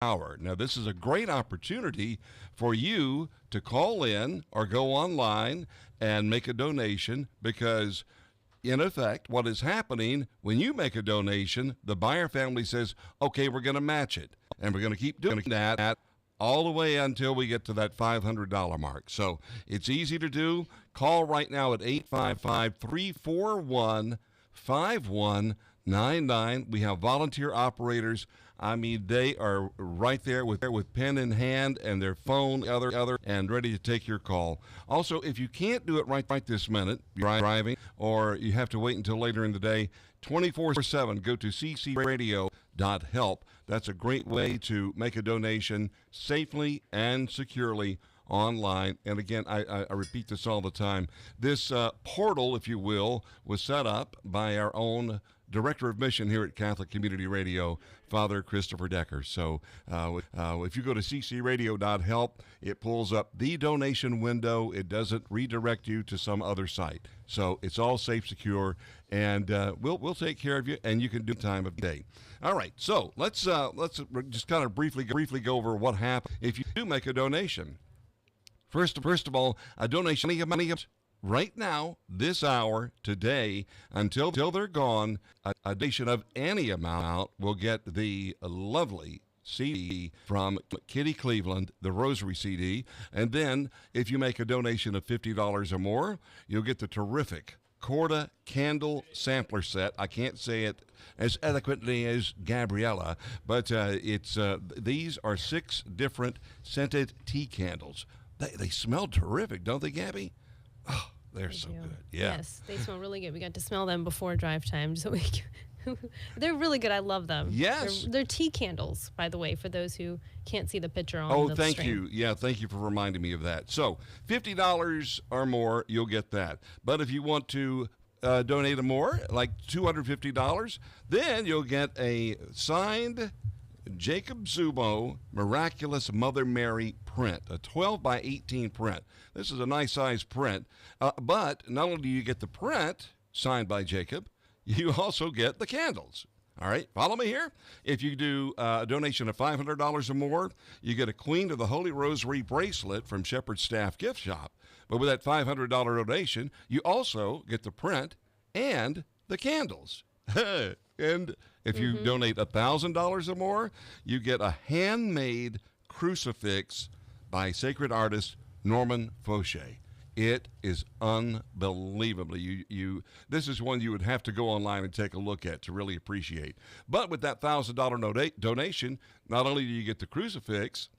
hour. Now, this is a great opportunity for you to call in or go online and make a donation because, in effect, what is happening when you make a donation, the buyer family says, okay, we're going to match it. And we're going to keep doing that all the way until we get to that $500 mark. So it's easy to do. Call right now at 855-341-5199. We have volunteer operators. I mean, they are right there with pen in hand and their phone other and ready to take your call. Also, if you can't do it right this minute, you're driving, or you have to wait until later in the day, 24/7, go to ccradio.help. That's a great way to make a donation safely and securely online. And again, I repeat this all the time. This portal, if you will, was set up by our own Director of Mission here at Catholic Community Radio, Father Christopher Decker. So if you go to ccradio.help, it pulls up the donation window. It doesn't redirect you to some other site. So it's all safe, secure, and we'll take care of you, and you can do time of day. All right, so let's just kind of briefly go over what happens if you do make a donation. First of all, a donation money right now, this hour, today, until they're gone, a donation of any amount will get the lovely CD from Kitty Cleveland, the Rosary CD. And then if you make a donation of $50 or more, you'll get the terrific Corda Candle Sampler Set. I can't say it as eloquently as Gabriella, but these are 6 different scented tea candles. They smell terrific, don't they, Gabby? Oh, they're so good. Yeah. Yes, they smell really good. We got to smell them before drive time, so they're really good. I love them. Yes. They're tea candles, by the way, for those who can't see the picture on the thank stream. you. Yeah, thank you for reminding me of that. So $50 or more, you'll get that. But if you want to donate more, like $250, then you'll get a signed Jacob Zubo Miraculous Mother Mary print, a 12 by 18 print. This is a nice size print, but not only do you get the print signed by Jacob, you also get the candles. All right, follow me here. If you do a donation of $500 or more, you get a Queen of the Holy Rosary bracelet from Shepherd's Staff Gift Shop. But with that $500 donation, you also get the print and the candles. And if you donate $1,000 or more, you get a handmade crucifix by sacred artist Norman Fauché. It is unbelievably. This is one you would have to go online and take a look at to really appreciate. But with that $1,000 donation, not only do you get the crucifix,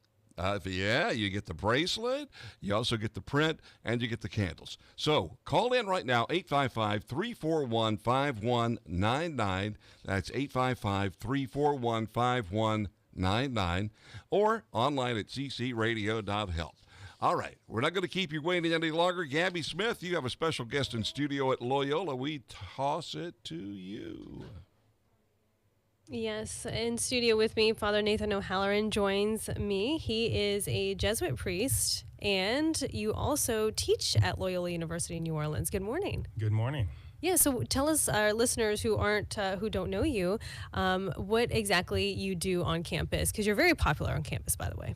you get the bracelet, you also get the print, and you get the candles. So call in right now, 855-341-5199. That's 855-341-5199, or online at ccradio.help. All right, we're not going to keep you waiting any longer. Gabby Smith, you have a special guest in studio at Loyola. We toss it to you. Yes, in studio with me, Father Nathan O'Halloran joins me. He is a Jesuit priest, and you also teach at Loyola University in New Orleans. Good morning. Good morning. Yeah, so tell us, our listeners who don't know you, what exactly you do on campus, because you're very popular on campus, by the way.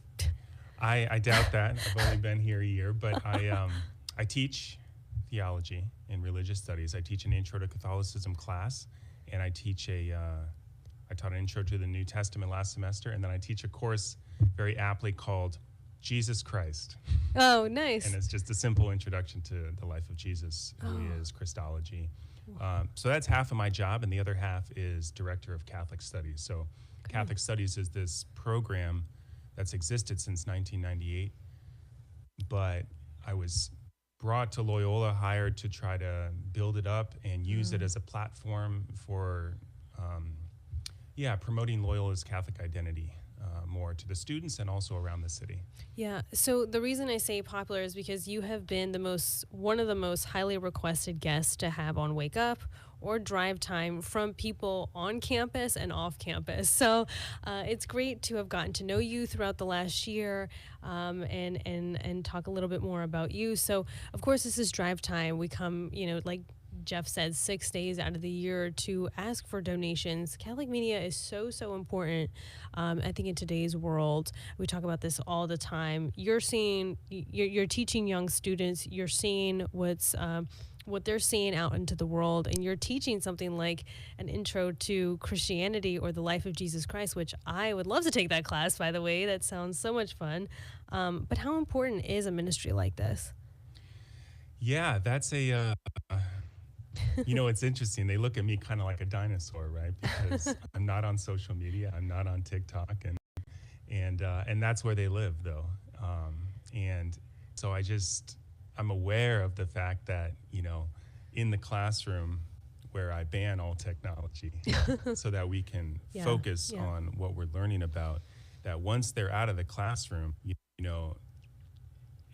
I doubt that. I've only been here a year, but I teach theology and religious studies. I teach an Intro to Catholicism class, and I taught an Intro to the New Testament last semester, and then I teach a course very aptly called Jesus Christ. Oh, nice. And it's just a simple introduction to the life of Jesus, who he is, Christology. So that's half of my job, and the other half is Director of Catholic Studies. So Catholic Studies is this program that's existed since 1998, but I was brought to Loyola, hired to try to build it up and use it as a platform for promoting Loyola's Catholic identity more to the students and also around the city. Yeah, so the reason I say popular is because you have been one of the most highly requested guests to have on Wake Up or Drive Time from people on campus and off campus. So it's great to have gotten to know you throughout the last year and talk a little bit more about you. So, of course, this is Drive Time. We come, Jeff said, 6 days out of the year to ask for donations. Catholic media is so important. I think in today's world, we talk about this all the time. You're teaching young students. You're seeing what they're seeing out into the world, and you're teaching something like an intro to Christianity or the life of Jesus Christ, which I would love to take that class, by the way. That sounds so much fun. But how important is a ministry like this? Yeah, that's it's interesting. They look at me kind of like a dinosaur, right? Because I'm not on social media. I'm not on TikTok, and that's where they live, though. And so I'm aware of the fact that, in the classroom where I ban all technology so that we can focus on what we're learning about, that once they're out of the classroom,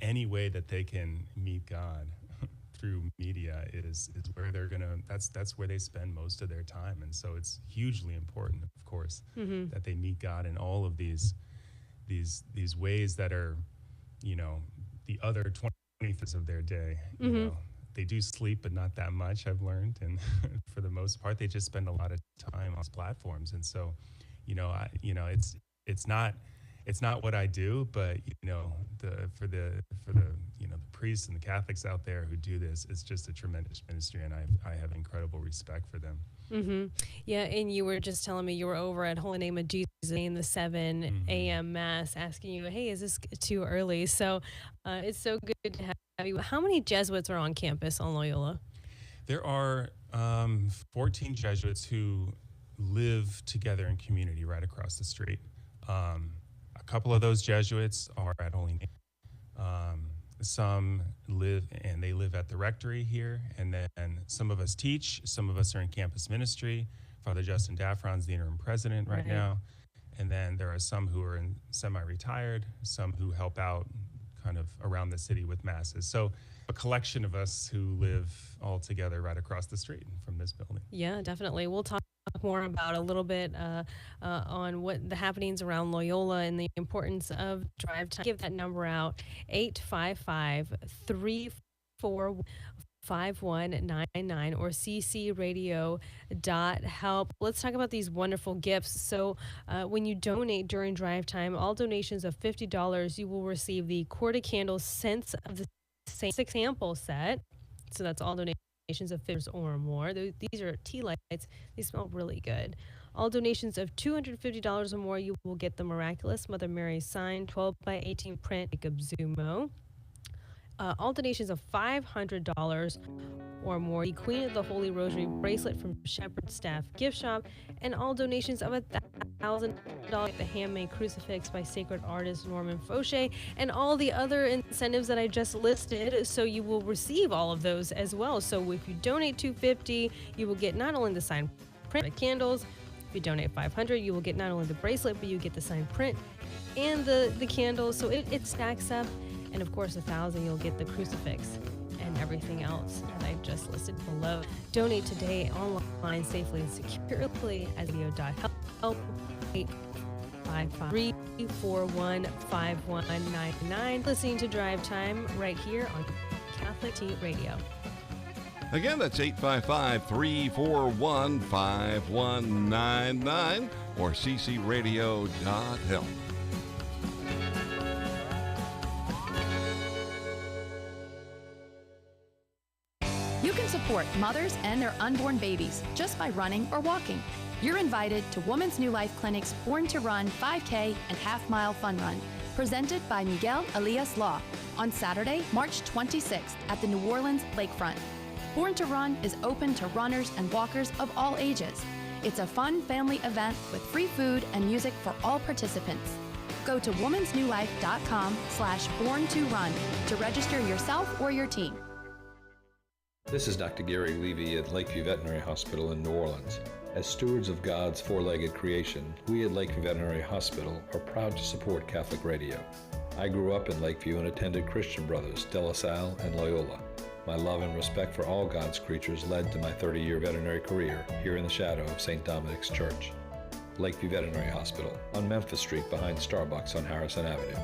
any way that they can meet God through media is where they're that's where they spend most of their time. And so it's hugely important, of course, that they meet God in all of these ways that are, the other 20th of their day. They do sleep, but not that much, I've learned. And for the most part, they just spend a lot of time on platforms. And so, it's not what I do, but for the priests and the Catholics out there who do this, it's just a tremendous ministry, and I have incredible respect for them. Yeah, and you were just telling me you were over at Holy Name of Jesus in the 7 a.m. Mass, asking you, hey, is this too early? So it's so good to have you. How many Jesuits are on campus on Loyola? There are 14 Jesuits who live together in community right across the street. A couple of those Jesuits are at Holy Name. Some live at the rectory here, and then some of us teach, some of us are in campus ministry. Father Justin Daffron's the interim president right now. And then there are some who are semi-retired, some who help out kind of around the city with masses. So a collection of us who live all together right across the street from this building. Yeah, definitely. We'll talk more about a little bit on what the happenings around Loyola and the importance of DriveTime. Give that number out, 855-341-5199 or ccradio.help. Let's talk about these wonderful gifts. So when you donate during DriveTime, all donations of $50, you will receive the Quarter Candle Scents of the Same sample set. So that's all donations of $50 or more. These are tea lights. They smell really good. All donations of $250 or more, you will get the Miraculous Mother Mary signed 12 by 18 print Jacob Zumo. All donations of $500 or more, the Queen of the Holy Rosary bracelet from Shepherd Staff Gift Shop, and all donations of $1,000, the handmade crucifix by sacred artist Norman Fauché, and all the other incentives that I just listed. So you will receive all of those as well. So if you donate $250, you will get not only the signed print, the candles. If you donate $500, you will get not only the bracelet, but you get the signed print and the candles. So it stacks up. And of course, $1,000, you'll get the crucifix and everything else that I just listed below. Donate today online safely and securely at video.help. 855-341-5199. Listening to Drive Time right here on Catholic Tea Radio. Again, that's 855-341-5199 or ccradio.help. You can support mothers and their unborn babies just by running or walking. You're invited to Woman's New Life Clinic's Born to Run 5K and half-mile fun run, presented by Miguel Elias Law, on Saturday, March 26th at the New Orleans Lakefront. Born to Run is open to runners and walkers of all ages. It's a fun family event with free food and music for all participants. Go to womansnewlife.com/born-to-run to register yourself or your team. This is Dr. Gary Levy at Lakeview Veterinary Hospital in New Orleans. As stewards of God's four-legged creation, we at Lakeview Veterinary Hospital are proud to support Catholic radio. I grew up in Lakeview and attended Christian Brothers, De La Salle, and Loyola. My love and respect for all God's creatures led to my 30-year veterinary career here in the shadow of St. Dominic's Church. Lakeview Veterinary Hospital on Memphis Street behind Starbucks on Harrison Avenue.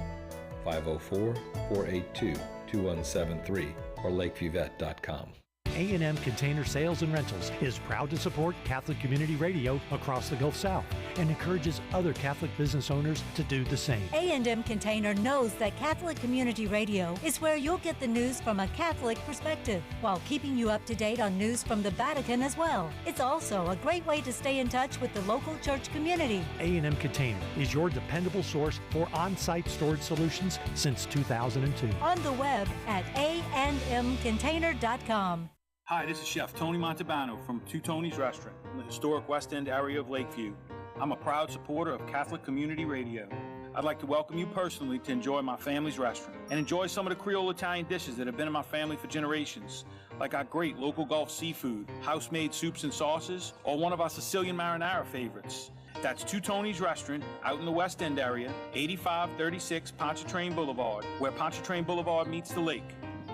504-482-2173 or lakeviewvet.com. A&M Container Sales and Rentals is proud to support Catholic Community Radio across the Gulf South and encourages other Catholic business owners to do the same. A&M Container knows that Catholic Community Radio is where you'll get the news from a Catholic perspective, while keeping you up to date on news from the Vatican as well. It's also a great way to stay in touch with the local church community. A&M Container is your dependable source for on-site storage solutions since 2002. On the web at andmcontainer.com. Hi, this is Chef Tony Montalbano from Two Tony's Restaurant in the historic West End area of Lakeview. I'm a proud supporter of Catholic Community Radio. I'd like to welcome you personally to enjoy my family's restaurant and enjoy some of the Creole Italian dishes that have been in my family for generations, like our great local Gulf seafood, house-made soups and sauces, or one of our Sicilian marinara favorites. That's Two Tony's Restaurant out in the West End area, 8536 Pontchartrain Boulevard, where Pontchartrain Boulevard meets the lake,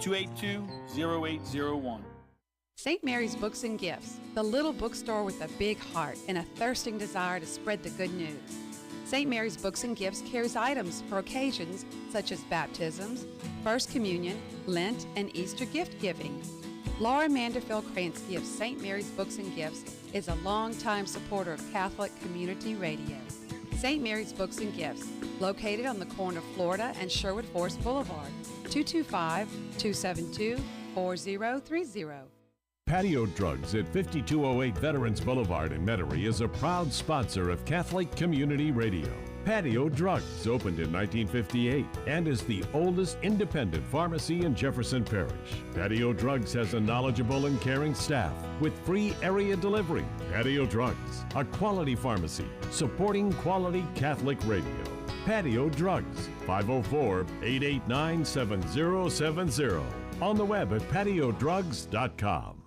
282-0801. St. Mary's Books and Gifts, the little bookstore with a big heart and a thirsting desire to spread the good news. St. Mary's Books and Gifts carries items for occasions such as baptisms, First Communion, Lent, and Easter gift giving. Laura Manderfield-Kransky of St. Mary's Books and Gifts is a longtime supporter of Catholic Community Radio. St. Mary's Books and Gifts, located on the corner of Florida and Sherwood Forest Boulevard, 225-272-4030. Patio Drugs at 5208 Veterans Boulevard in Metairie is a proud sponsor of Catholic Community Radio. Patio Drugs opened in 1958 and is the oldest independent pharmacy in Jefferson Parish. Patio Drugs has a knowledgeable and caring staff with free area delivery. Patio Drugs, a quality pharmacy supporting quality Catholic radio. Patio Drugs, 504-889-7070. On the web at patiodrugs.com.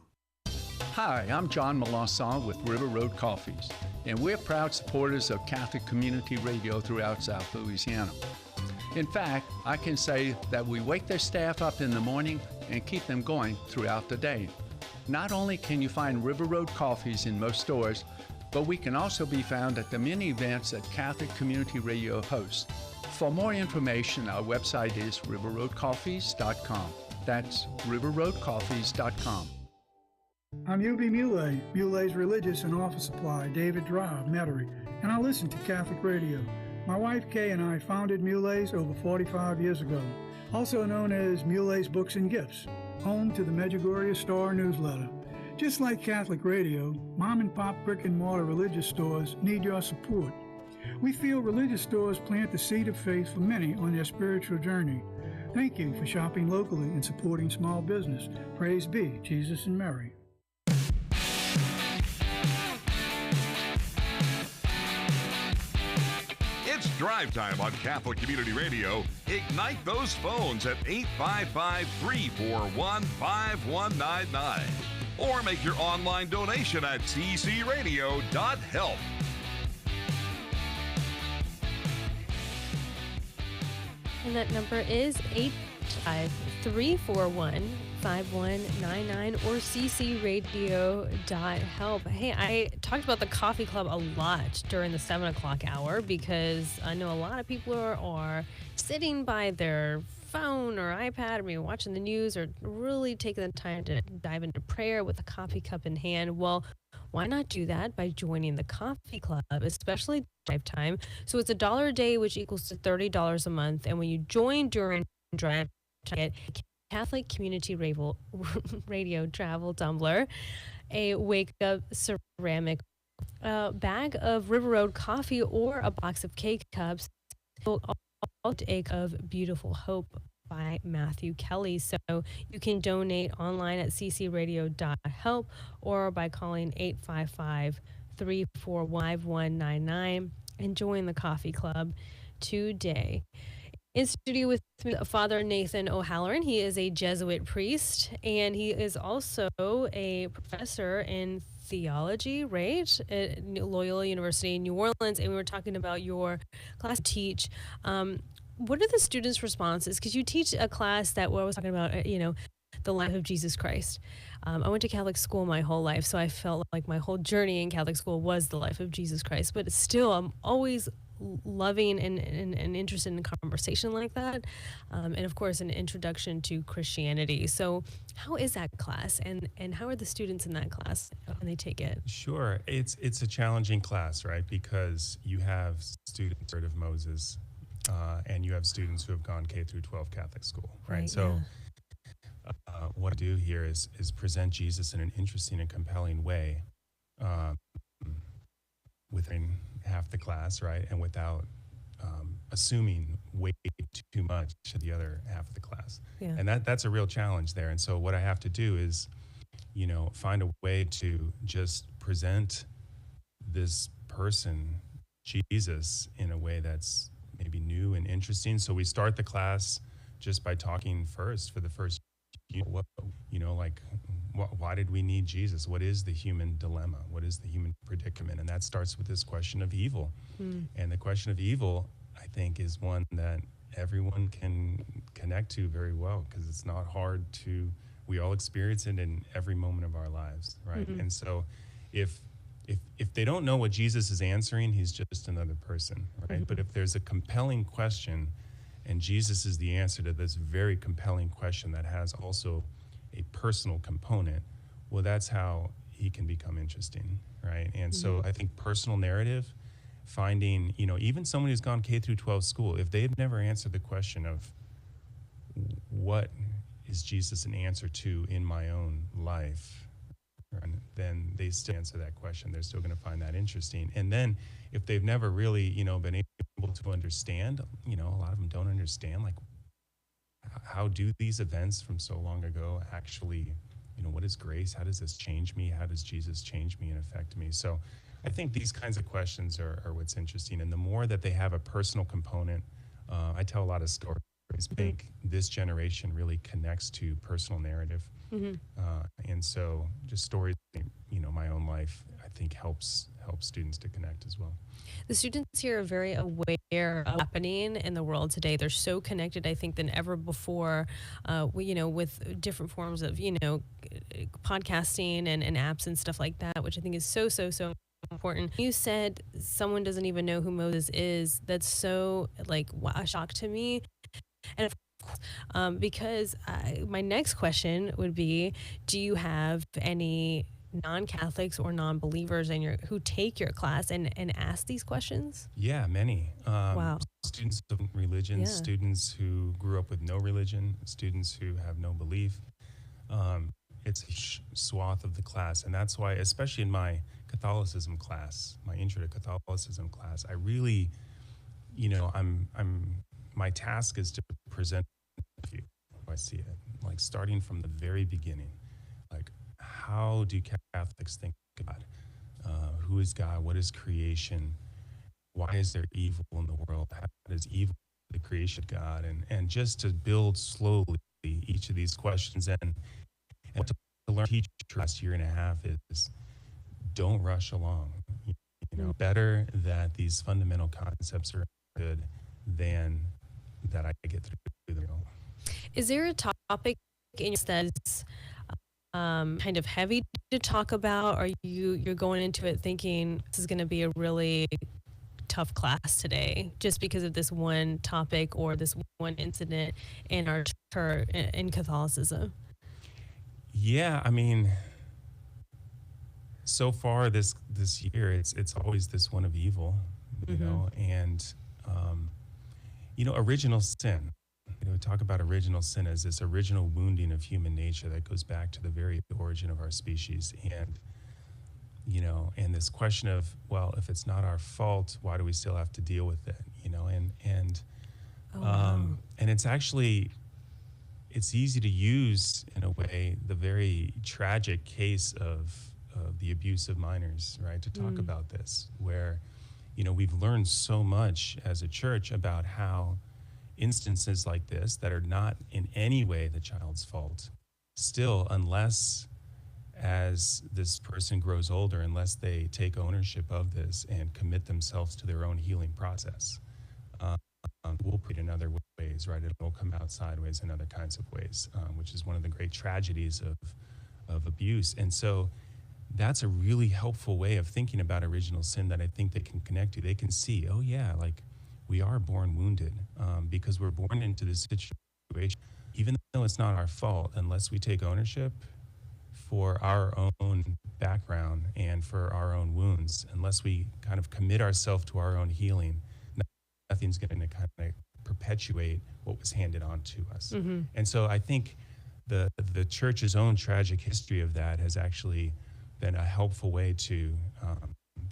Hi, I'm John Melanson with River Road Coffees, and we're proud supporters of Catholic Community Radio throughout South Louisiana. In fact, I can say that we wake their staff up in the morning and keep them going throughout the day. Not only can you find River Road Coffees in most stores, but we can also be found at the many events that Catholic Community Radio hosts. For more information, our website is riverroadcoffees.com. That's riverroadcoffees.com. I'm UB Muley, Muley's Religious and Office Supply, David Drive, Metairie, and I listen to Catholic Radio. My wife Kay and I founded Muley's over 45 years ago, also known as Muley's Books and Gifts, home to the Medjugorje Star newsletter. Just like Catholic Radio, mom and pop brick and mortar religious stores need your support. We feel religious stores plant the seed of faith for many on their spiritual journey. Thank you for shopping locally and supporting small business. Praise be Jesus and Mary. It's Drive Time on Catholic Community Radio. Ignite those phones at 855-341-5199. Or make your online donation at ccradio.help. And that number is 85341-5199 or ccradio.help. Hey, I talked about the coffee club a lot during the 7 o'clock hour because I know a lot of people are sitting by their phone or iPad or maybe watching the news or really taking the time to dive into prayer with a coffee cup in hand. Well, why not do that by joining the coffee club, especially Drive Time? So it's $1 a day, which equals to $30 a month. And when you join during Drive Time, get Catholic Community Radio travel tumbler, a Wake Up ceramic bag of River Road coffee, or a box of cake cups. Egg of Beautiful Hope by Matthew Kelly. So you can donate online at ccradio.help or by calling 855-341-5199 and join the coffee club today. In studio with me, Father Nathan O'Halloran. He is a Jesuit priest, and he is also a professor in theology, right, at Loyola University in New Orleans. And we were talking about your class teach. What are the students' responses? Because you teach a class that I was talking about, the life of Jesus Christ. I went to Catholic school my whole life, so I felt like my whole journey in Catholic school was the life of Jesus Christ. But still, I'm always loving and interested in conversation like that, and of course an introduction to Christianity. So how is that class, and how are the students in that class when they take it? Sure. It's a challenging class, right? Because you have students heard of Moses, and you have students who have gone K through 12 Catholic school, right? So what I do here is present Jesus in an interesting and compelling way, within half the class, right? And without assuming way too much to the other half of the class. Yeah. And that's a real challenge there. And so what I have to do is, find a way to just present this person, Jesus, in a way that's maybe new and interesting. So we start the class just by talking first for the first, why did we need Jesus? What is the human dilemma? What is the human predicament? And that starts with this question of evil. And the question of evil, I think, is one that everyone can connect to very well, because it's not hard we all experience it in every moment of our lives, right? And so if they don't know what Jesus is answering, he's just another person, right? But if there's a compelling question and Jesus is the answer to this very compelling question that has also a personal component, well, that's how he can become interesting, right? And so I think personal narrative, finding, even someone who's gone K through 12 school, if they've never answered the question of what is Jesus an answer to in my own life, right, then they still answer that question. They're still going to find that interesting. And then if they've never really, been able to understand, a lot of them don't understand, like, how do these events from so long ago actually, what is grace? How does this change me? How does Jesus change me and affect me? So I think these kinds of questions are what's interesting. And the more that they have a personal component, I tell a lot of stories. I think this generation really connects to personal narrative. And so just stories, my own life, I think helps students to connect as well. The students here are very aware of what's happening in the world today. They're so connected, I think, than ever before, with different forms of, podcasting and apps and stuff like that, which I think is so important. You said someone doesn't even know who Moses is. That's so, a shock to me. And because my next question would be, do you have any non-Catholics or non-believers who take your class and ask these questions? Yeah, many. Wow. Students of religion, students who grew up with no religion, students who have no belief. It's a swath of the class. And that's why, especially in my Catholicism class, my Intro to Catholicism class, I really, my task is to present you. I see it, like starting from the very beginning. Like, how do Catholics think of God? Who is God? What is creation? Why is there evil in the world? How does evil the creation of God? And just to build slowly each of these questions and what to learn teach last year and a half is don't rush along. Better that these fundamental concepts are good than that I get through the real. Is there a topic in your that's kind of heavy to talk about, or you're going into it thinking this is going to be a really tough class today just because of this one topic or this one incident in our church in Catholicism? Yeah, I mean, so far this year, it's always this one of evil, and original sin. We talk about original sin as this original wounding of human nature that goes back to the very origin of our species, and this question of, well, if it's not our fault, why do we still have to deal with it? And it's actually, it's easy to use in a way the very tragic case of the abuse of minors, right? To talk about this, where we've learned so much as a church about how instances like this that are not in any way the child's fault, still, unless as this person grows older, unless they take ownership of this and commit themselves to their own healing process, will put it in other ways, right? It will come out sideways in other kinds of ways, which is one of the great tragedies of abuse. And so that's a really helpful way of thinking about original sin that I think they can connect to. They can see, oh yeah, like we are born wounded because we're born into this situation, even though it's not our fault, unless we take ownership for our own background and for our own wounds, unless we kind of commit ourselves to our own healing, nothing's going to kind of perpetuate what was handed on to us. Mm-hmm. And so I think the church's own tragic history of that has actually been a helpful way to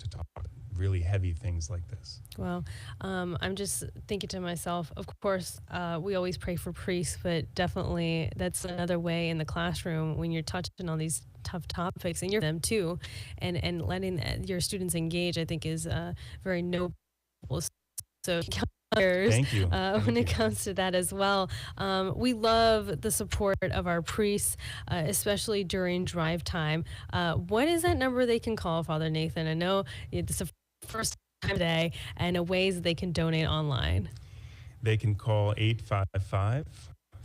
talk about really heavy things like this. Well, I'm just thinking to myself, of course, we always pray for priests, but definitely that's another way in the classroom when you're touching on these tough topics and you're them too, and letting your students engage, I think is very noble. So Thank you. When it comes to that as well. We love the support of our priests, especially during drive time. What is that number they can call, Father Nathan? I know it's the first time today, and ways that they can donate online. They can call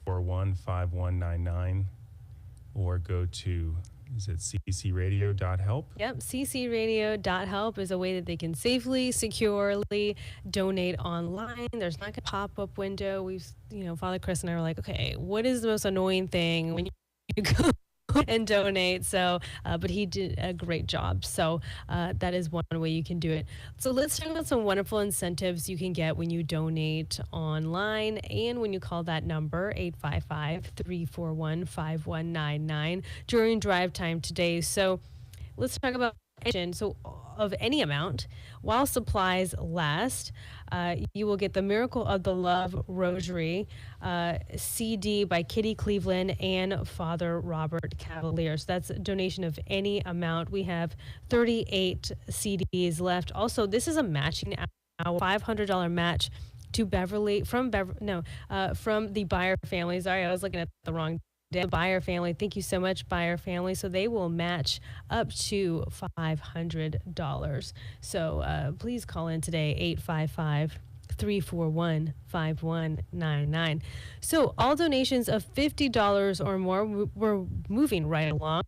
855-415199 or go to, is it ccradio.help? Yep, ccradio.help is a way that they can safely, securely donate online. There's not a pop-up window. Father Chris and I were like, okay, what is the most annoying thing when you go and donate? So, but he did a great job. So that is one way you can do it. So let's talk about some wonderful incentives you can get when you donate online and when you call that number, 855-341-5199 during drive time today. So let's talk about of any amount while supplies last. You will get the Miracle of the Love Rosary CD by Kitty Cleveland and Father Robert Cavalier. So that's a donation of any amount. We have 38 CDs left. Also, this is a matching hour, $500 match to from the Beyer family. Sorry, I was looking at the wrong the Beyer family. Thank you so much, Beyer family. So they will match up to $500. So please call in today, 855-341-5199. So all donations of $50 or more, we're moving right along.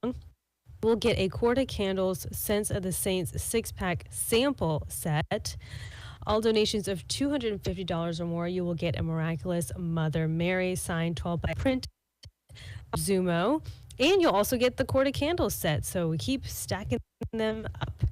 We'll get a quart of candles, Sense of the Saints 6-pack sample set. All donations of $250 or more, you will get a Miraculous Mother Mary signed 12 by print Zumo, and you'll also get the quart of candles set. So we keep stacking them up.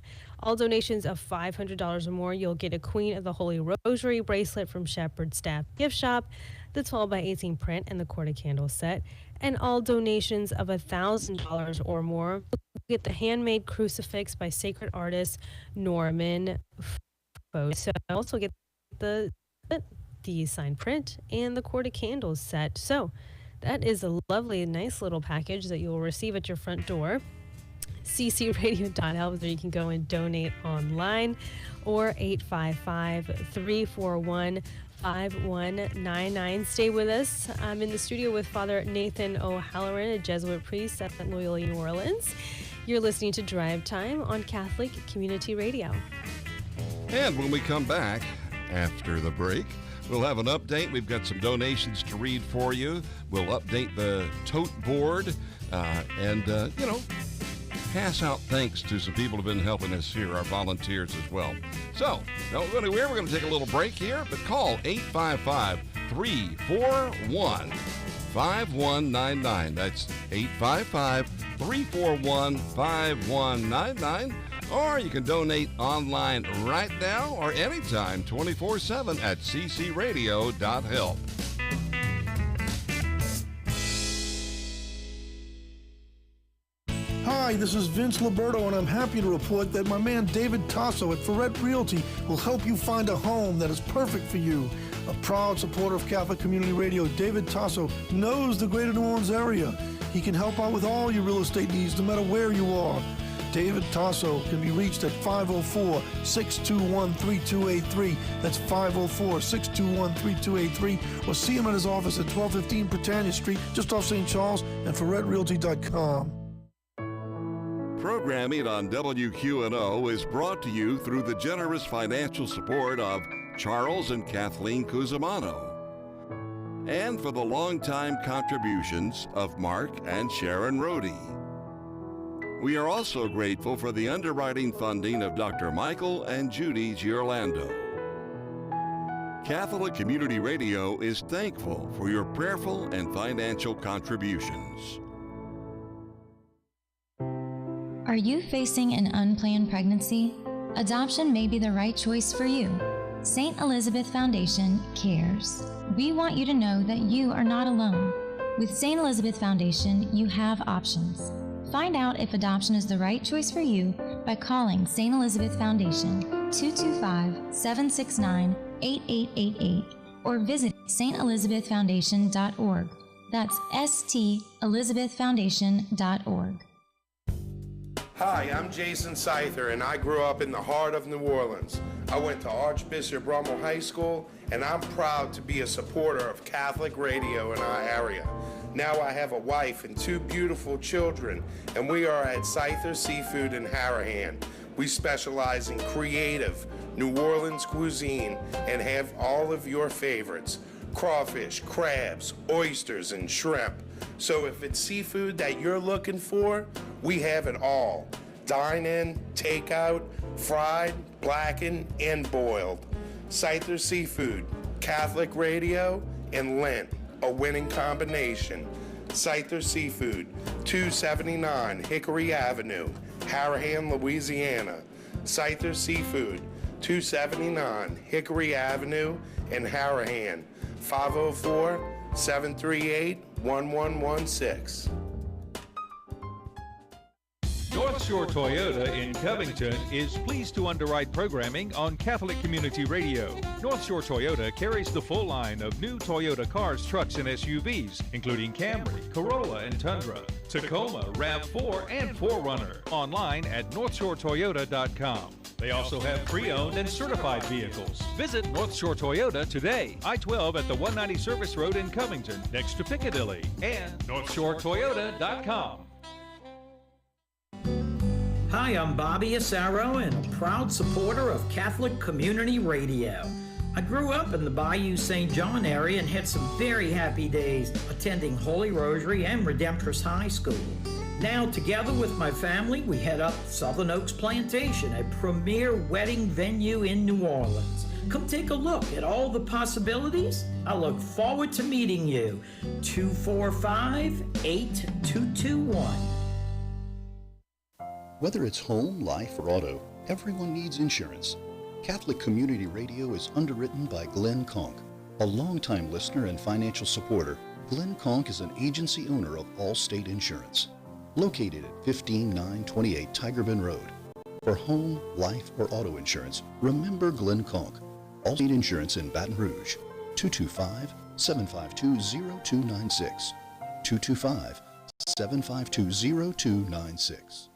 All donations of $500 or more, you'll get a Queen of the Holy Rosary bracelet from Shepherd's Staff Gift Shop, the 12 by 18 print, and the quart of candles set. And all donations of $1,000 or more, you'll get the handmade crucifix by sacred artist Norman Foe. So also get the signed print and the quart of candles set. So that is a lovely, nice little package that you will receive at your front door. ccradio.help, there you can go and donate online, or 855-341-5199. Stay with us. I'm in the studio with Father Nathan O'Halloran, a Jesuit priest at Loyola New Orleans. You're listening to Drive Time on Catholic Community Radio. And when we come back after the break, we'll have an update. We've got some donations to read for you. We'll update the tote board and pass out thanks to some people who have been helping us here, our volunteers as well. So, don't go anywhere. We're going to take a little break here, but call 855-341-5199. That's 855-341-5199. Or you can donate online right now or anytime, 24/7 at ccradio.help. Hi, this is Vince Liberto, and I'm happy to report that my man David Tasso at Ferret Realty will help you find a home that is perfect for you. A proud supporter of Catholic Community Radio, David Tasso knows the greater New Orleans area. He can help out with all your real estate needs, no matter where you are. David Tasso can be reached at 504-621-3283. That's 504-621-3283. Or see him at his office at 1215 Britannia Street, just off St. Charles, and ferretrealty.com. Programming on WQNO is brought to you through the generous financial support of Charles and Kathleen Cusimano, and for the longtime contributions of Mark and Sharon Rohde. We are also grateful for the underwriting funding of Dr. Michael and Judy Girlando. Catholic Community Radio is thankful for your prayerful and financial contributions. Are you facing an unplanned pregnancy? Adoption may be the right choice for you. St. Elizabeth Foundation cares. We want you to know that you are not alone. With St. Elizabeth Foundation, you have options. Find out if adoption is the right choice for you by calling St. Elizabeth Foundation 225-769-8888 or visit stelizabethfoundation.org. That's stelizabethfoundation.org. Hi, I'm Jason Scyther, and I grew up in the heart of New Orleans. I went to Archbishop Rummel High School, and I'm proud to be a supporter of Catholic radio in our area. Now I have a wife and 2 beautiful children, and we are at Scyther Seafood in Harahan. We specialize in creative New Orleans cuisine and have all of your favorites: crawfish, crabs, oysters, and shrimp. So if it's seafood that you're looking for, we have it all. Dine in, takeout, fried, blackened, and boiled. Scyther Seafood, Catholic Radio, and Lent, a winning combination. Scyther Seafood, 279 Hickory Avenue, Harahan, Louisiana. Scyther Seafood, 279 Hickory Avenue in Harahan, 504-738-1116. North Shore Toyota in Covington is pleased to underwrite programming on Catholic Community Radio. North Shore Toyota carries the full line of new Toyota cars, trucks, and SUVs, including Camry, Corolla, and Tundra, Tacoma, RAV4, and 4Runner. Online at northshoretoyota.com. They also have pre-owned and certified vehicles. Visit North Shore Toyota today. I-12 at the 190 Service Road in Covington, next to Piccadilly, and northshoretoyota.com. Hi, I'm Bobby Asaro and a proud supporter of Catholic Community Radio. I grew up in the Bayou St. John area and had some very happy days attending Holy Rosary and Redemptorist High School. Now, together with my family, we head up Southern Oaks Plantation, a premier wedding venue in New Orleans. Come take a look at all the possibilities. I look forward to meeting you. 245-8221. Whether it's home, life, or auto, everyone needs insurance. Catholic Community Radio is underwritten by Glenn Conk. A longtime listener and financial supporter, Glenn Conk is an agency owner of Allstate Insurance. Located at 15928 Tigerbend Road. For home, life, or auto insurance, remember Glenn Conk. Allstate Insurance in Baton Rouge. 225-752-0296. 225-752-0296.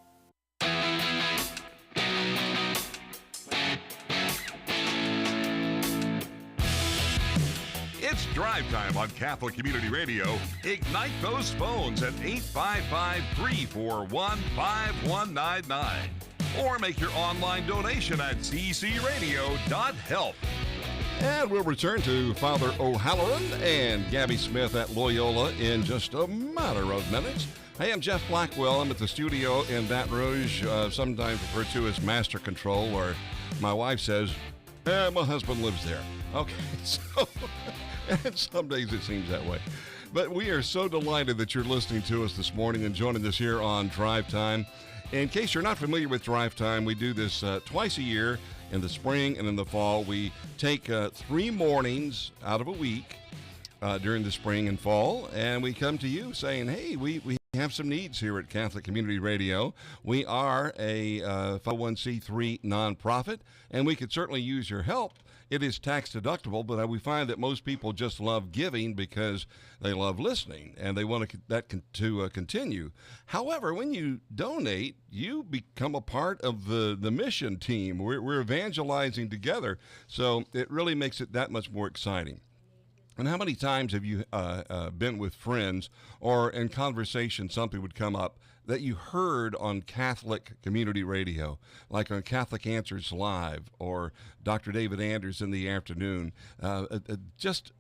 It's Drive Time on Catholic Community Radio. Ignite those phones at 855-341-5199. Or make your online donation at ccradio.help. And we'll return to Father O'Halloran and Gabby Smith at Loyola in just a matter of minutes. Hey, I'm Jeff Blackwell. I'm at the studio in Baton Rouge, sometimes referred to as Master Control, or my wife says, my husband lives there. Okay, so... and some days it seems that way. But we are so delighted that you're listening to us this morning and joining us here on Drive Time. In case you're not familiar with Drive Time, we do this twice a year in the spring and in the fall. We take 3 mornings out of a week during the spring and fall, and we come to you saying, hey, we have some needs here at Catholic Community Radio. We are a 501c3 nonprofit, and we could certainly use your help. It is tax deductible, but we find that most people just love giving because they love listening and they want that to continue. However, when you donate, you become a part of the mission team. We're evangelizing together, so it really makes it that much more exciting. And how many times have you been with friends or in conversation, something would come up that you heard on Catholic Community Radio, like on Catholic Answers Live or Dr. David Anders in the afternoon. I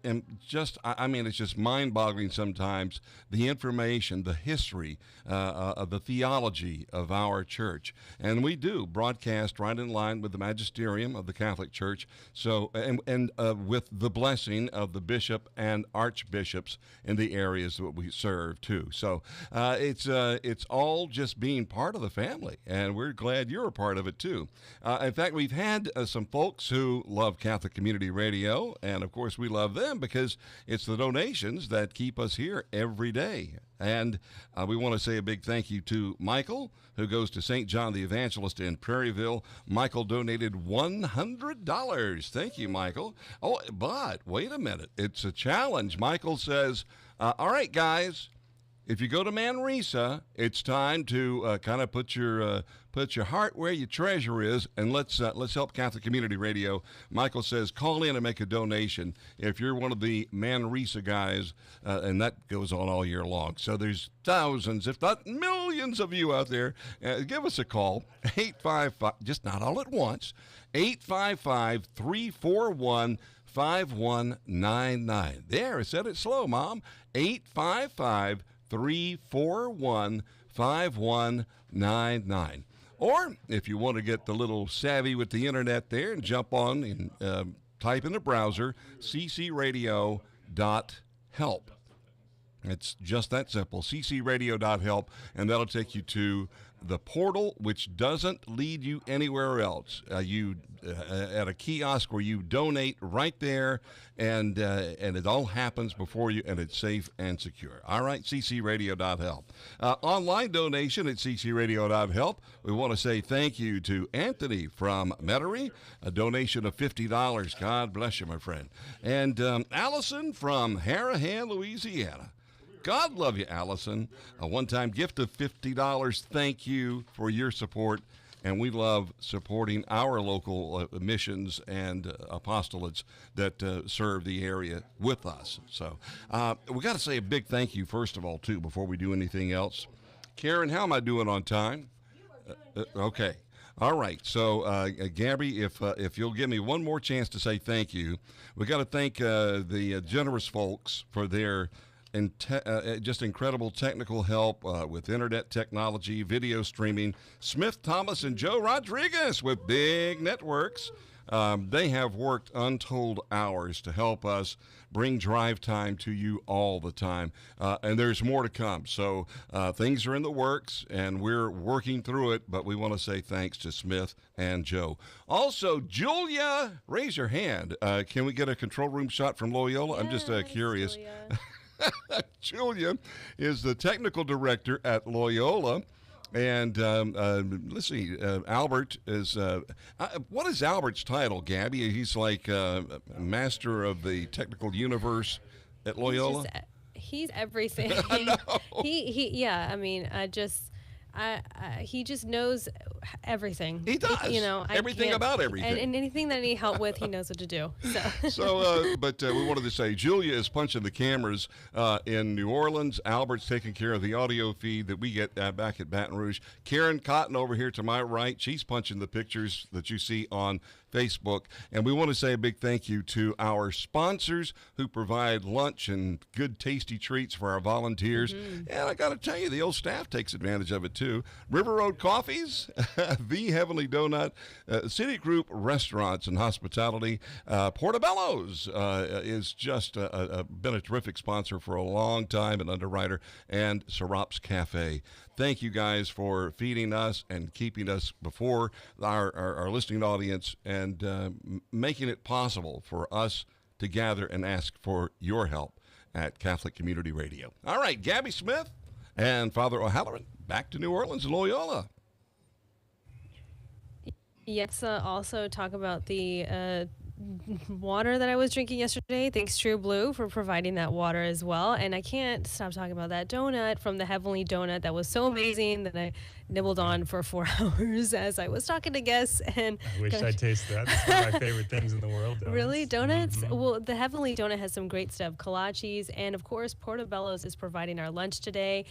mean, it's just mind-boggling sometimes, the information, the history, of the theology of our church. And we do broadcast right in line with the magisterium of the Catholic Church, so and with the blessing of the bishop and archbishops in the areas that we serve too. So it's all just being part of the family, and we're glad you're a part of it too. In fact, we've had some folks who love Catholic Community Radio, and of course we love them because it's the donations that keep us here every day. And we want to say a big thank you to Michael, who goes to St. John the Evangelist in Prairieville. Michael donated $100. Thank you, Michael. Oh, but wait a minute. It's a challenge. Michael says, all right, guys, if you go to Manresa, it's time to kind of put your heart where your treasure is, and let's help Catholic Community Radio. Michael says, call in and make a donation if you're one of the Manresa guys, and that goes on all year long. So there's thousands, if not millions of you out there. Give us a call, 855, just not all at once, 855-341-5199. There, I said it slow, Mom. 855-341-5199. Or if you want to get the little savvy with the internet there and jump on and type in the browser, ccradio.help. It's just that simple, ccradio.help, and that'll take you to the portal, which doesn't lead you anywhere else. You at a kiosk where you donate right there, and it all happens before you, and it's safe and secure. All right, ccradio.help. Online donation at ccradio.help. We want to say thank you to Anthony from Metairie, a donation of $50. God bless you, my friend. And Allison from Harahan, Louisiana. God love you, Allison. A one-time gift of $50. Thank you for your support. And we love supporting our local missions and apostolates that serve the area with us. So we got to say a big thank you, first of all, too, before we do anything else. Karen, how am I doing on time? Okay. All right. So, Gabby, if you'll give me one more chance to say thank you, we got to thank the generous folks for their just incredible technical help with internet technology, video streaming. Smith, Thomas, and Joe Rodriguez with Big Networks. They have worked untold hours to help us bring Drive Time to you all the time. And there's more to come. So things are in the works, and we're working through it, but we want to say thanks to Smith and Joe. Also, Julia, raise your hand. Can we get a control room shot from Loyola? I'm just curious. Julia is the technical director at Loyola. And let's see, Albert is, what is Albert's title, Gabby? He's like master of the technical universe at Loyola? He's everything. Yeah, I mean, he just knows everything. He does. Everything about everything. And anything that I need help with, he knows what to do. But we wanted to say Julia is punching the cameras in New Orleans. Albert's taking care of the audio feed that we get back at Baton Rouge. Karen Cotton over here to my right, she's punching the pictures that you see on Facebook. And we want to say a big thank you to our sponsors who provide lunch and good tasty treats for our volunteers. Mm-hmm. And I got to tell you, the old staff takes advantage of it too. River Road Coffees, The Heavenly Donut, City Group Restaurants and Hospitality. Portobello's is just been a terrific sponsor for a long time, an underwriter, and Syrop's Cafe. Thank you guys for feeding us and keeping us before our listening audience and making it possible for us to gather and ask for your help at Catholic Community Radio. All right, Gabby Smith and Father O'Halloran, back to New Orleans and Loyola. Yes, also talk about the water that I was drinking yesterday. Thanks, True Blue, for providing that water as well. And I can't stop talking about that donut from the Heavenly Donut. That was so amazing that I nibbled on for 4 hours as I was talking to guests. And I wish I'd taste that. It's one of my favorite things in the world. Donuts. Really? Donuts? Well, the Heavenly Donut has some great stuff. Kolaches, and of course, Portobello's is providing our lunch today.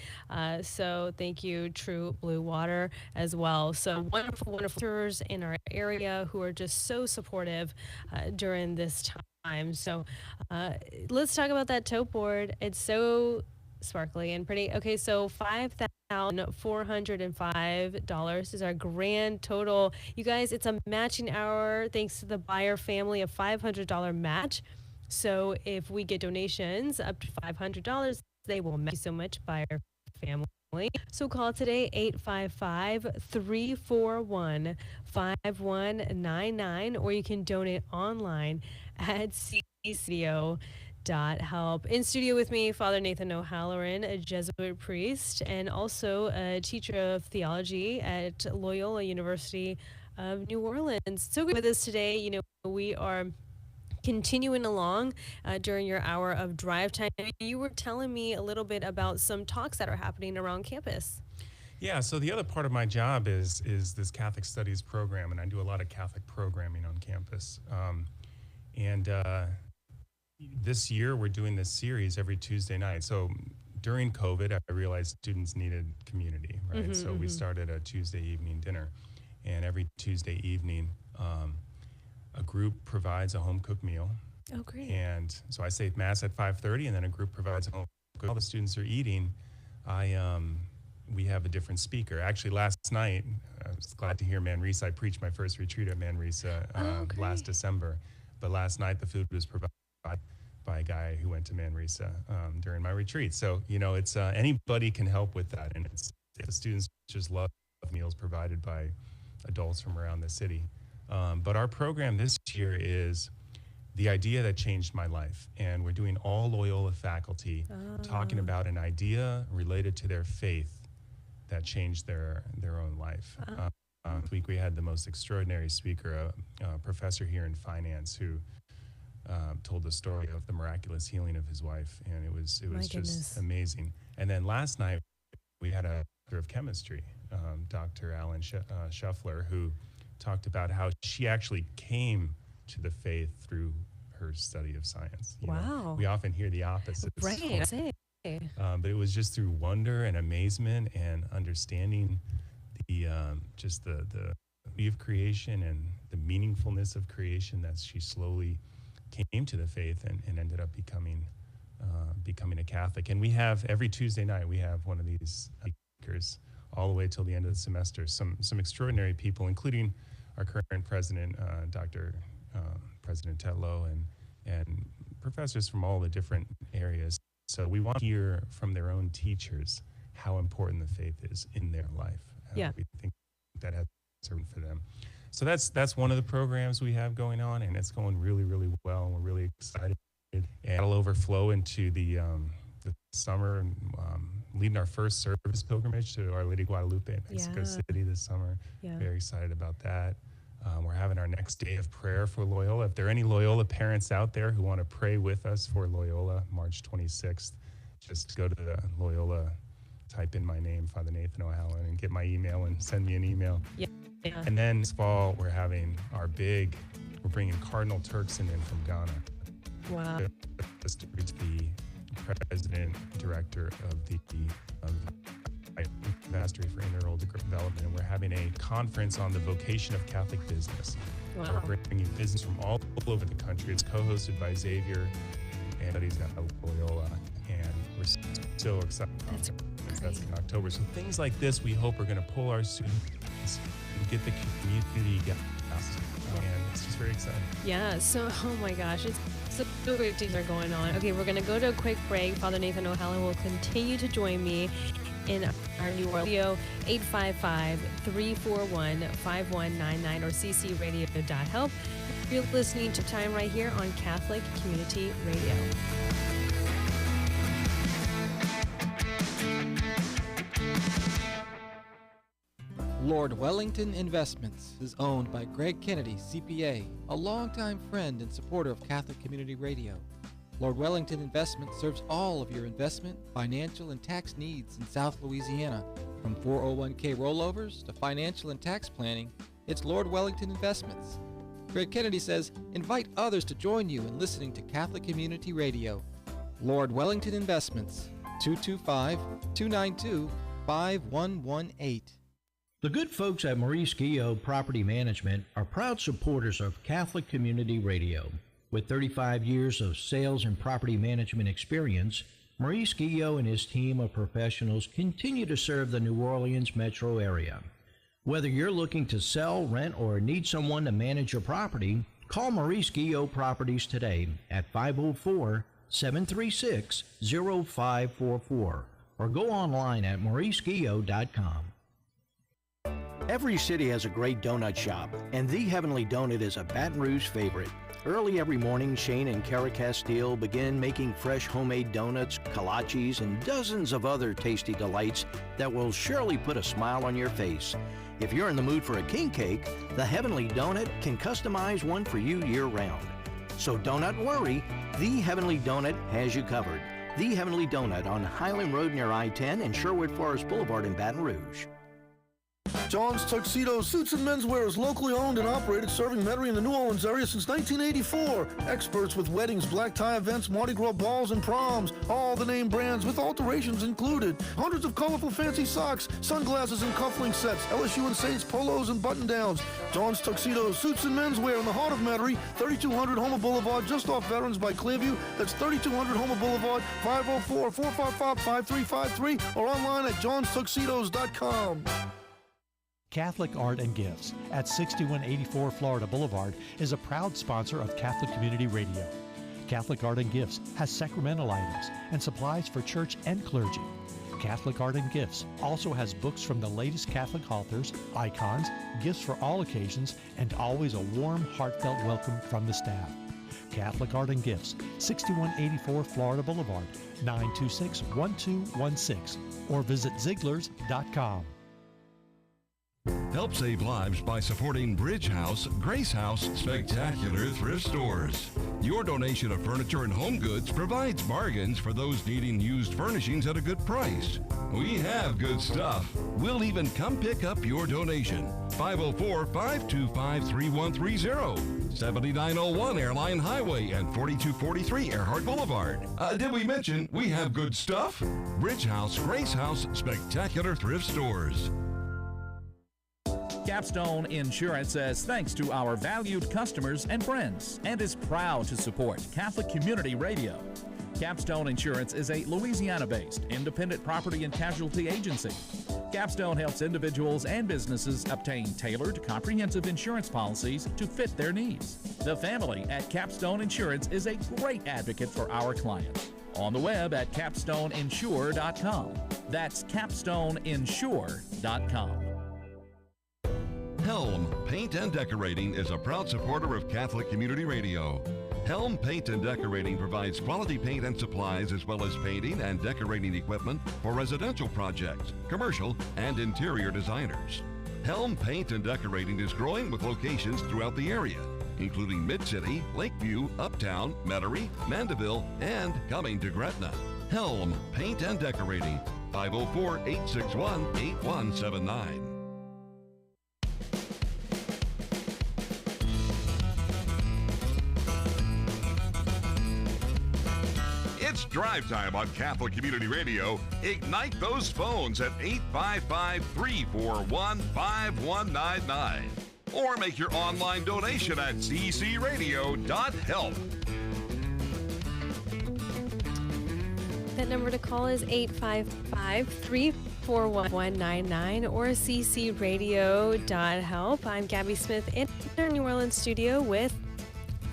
So thank you, True Blue Water, as well. So wonderful, wonderful tours in our area who are just so supportive during this time. So let's talk about that tote board. It's so sparkly and pretty. Okay, so $5,405 is our grand total. You guys, it's a matching hour thanks to the buyer family, a $500 match. So if we get donations up to $500, they will match you so much, buyer family. So call today, 855-341-5199, or you can donate online at cco.help. In studio with me, Father Nathan O'Halloran, a Jesuit priest and also a teacher of theology at Loyola University of New Orleans. So good with us today. You know, we are continuing along during your hour of drive time. You were telling me a little bit about some talks that are happening around campus. Yeah, so the other part of my job is this Catholic Studies program, and I do a lot of Catholic programming on campus. This year we're doing this series every Tuesday night. So during COVID, I realized students needed community, right? So we started a Tuesday evening dinner, and every Tuesday evening, a group provides a home-cooked meal. Oh, great. And so I say Mass at 5:30, and then a group provides a home cooked. All the students are eating. We have a different speaker. Actually, last night, I was glad to hear Manresa. I preached my first retreat at Manresa last December. But last night, the food was provided by a guy who went to Manresa during my retreat. So, you know, it's anybody can help with that. And the students just love meals provided by adults from around the city. But our program this year is the idea that changed my life. And we're doing all Loyola faculty talking about an idea related to their faith that changed their own life. This week we had the most extraordinary speaker, a professor here in finance who told the story of the miraculous healing of his wife. And it was just amazing. And then last night we had a doctor of chemistry, Dr. Alan Shuffler, who talked about how she actually came to the faith through her study of science. You know, we often hear the opposite. Right. But it was just through wonder and amazement and understanding the beauty of creation and the meaningfulness of creation that she slowly came to the faith and ended up becoming a Catholic. And we have every Tuesday night we have one of these speakers all the way till the end of the semester. Some extraordinary people, including our current president, Dr. President Tetlow, and professors from all the different areas. So we want to hear from their own teachers how important the faith is in their life. We think that has served for them. So that's one of the programs we have going on, and it's going really, really well, and we're really excited. And it'll overflow into the summer, and leading our first service pilgrimage to Our Lady Guadalupe in Mexico City this summer. Very excited about that. We're having our next day of prayer for Loyola. If there are any Loyola parents out there who want to pray with us for Loyola, March 26th, just go to the Loyola, type in my name, Father Nathan O'Halloran, and get my email and send me an email. And then this fall, we're having we're bringing Cardinal Turkson in from Ghana. Wow. The president, director of the Mastery for Interworld Development, and we're having a conference on the vocation of Catholic business. Wow. We're bringing business from all over the country. It's co-hosted by Xavier, and he's at Loyola, and we're so excited. That's in October. So things like this, we hope, are going to pull our students and get the community together. And it's just very exciting. Yeah, so, oh my gosh, it's so great things are going on. Okay, we're going to go to a quick break. Father Nathan O'Halloran will continue to join me in our new radio, 855-341-5199 or ccradio.help. You're listening to Time right here on Catholic Community Radio. Lord Wellington Investments is owned by Greg Kennedy, CPA, a longtime friend and supporter of Catholic Community Radio. Lord Wellington Investments serves all of your investment, financial, and tax needs in South Louisiana. From 401k rollovers to financial and tax planning, it's Lord Wellington Investments. Greg Kennedy says, invite others to join you in listening to Catholic Community Radio. Lord Wellington Investments, 225-292-5118. The good folks at Maurice Guillot Property Management are proud supporters of Catholic Community Radio. With 35 years of sales and property management experience, Maurice Guillot and his team of professionals continue to serve the New Orleans metro area. Whether you're looking to sell, rent, or need someone to manage your property, call Maurice Guillot Properties today at 504-736-0544 or go online at mauriceguillot.com. Every city has a great donut shop, and The Heavenly Donut is a Baton Rouge favorite. Early every morning, Shane and Kara Castile begin making fresh homemade donuts, kolaches, and dozens of other tasty delights that will surely put a smile on your face. If you're in the mood for a king cake, The Heavenly Donut can customize one for you year-round. So don't worry, The Heavenly Donut has you covered. The Heavenly Donut on Highland Road near I-10 and Sherwood Forest Boulevard in Baton Rouge. John's Tuxedo Suits and Menswear is locally owned and operated, serving Metairie in the New Orleans area since 1984. Experts with weddings, black tie events, Mardi Gras balls, and proms. All the name brands with alterations included. Hundreds of colorful fancy socks, sunglasses, and cufflink sets. LSU and Saints polos and button-downs. John's Tuxedo Suits and Menswear in the heart of Metairie, 3200 Homer Boulevard, just off Veterans by Clearview. That's 3200 Homer Boulevard, 504-455-5353, or online at johnstuxedos.com. Catholic Art and Gifts at 6184 Florida Boulevard is a proud sponsor of Catholic Community Radio. Catholic Art and Gifts has sacramental items and supplies for church and clergy. Catholic Art and Gifts also has books from the latest Catholic authors, icons, gifts for all occasions, and always a warm, heartfelt welcome from the staff. Catholic Art and Gifts, 6184 Florida Boulevard, 926-1216, or visit Ziegler's.com. Help save lives by supporting Bridge House, Grace House Spectacular Thrift Stores. Your donation of furniture and home goods provides bargains for those needing used furnishings at a good price. We have good stuff. We'll even come pick up your donation. 504-525-3130. 7901 Airline Highway and 4243 Earhart Boulevard. Did we mention we have good stuff? Bridge House, Grace House Spectacular Thrift Stores. Capstone Insurance says thanks to our valued customers and friends and is proud to support Catholic Community Radio. Capstone Insurance is a Louisiana-based independent property and casualty agency. Capstone helps individuals and businesses obtain tailored, comprehensive insurance policies to fit their needs. The family at Capstone Insurance is a great advocate for our clients. On the web at capstoneinsure.com. That's capstoneinsure.com. Helm Paint and Decorating is a proud supporter of Catholic Community Radio. Helm Paint and Decorating provides quality paint and supplies as well as painting and decorating equipment for residential projects, commercial, and interior designers. Helm Paint and Decorating is growing with locations throughout the area, including Mid-City, Lakeview, Uptown, Metairie, Mandeville, and coming to Gretna. Helm Paint and Decorating, 504-861-8179. It's Drive Time on Catholic Community Radio. Ignite those phones at 855-341-5199. Or make your online donation at ccradio.help. That number to call is 855-341-5199 or ccradio.help. I'm Gabby Smith in our New Orleans studio with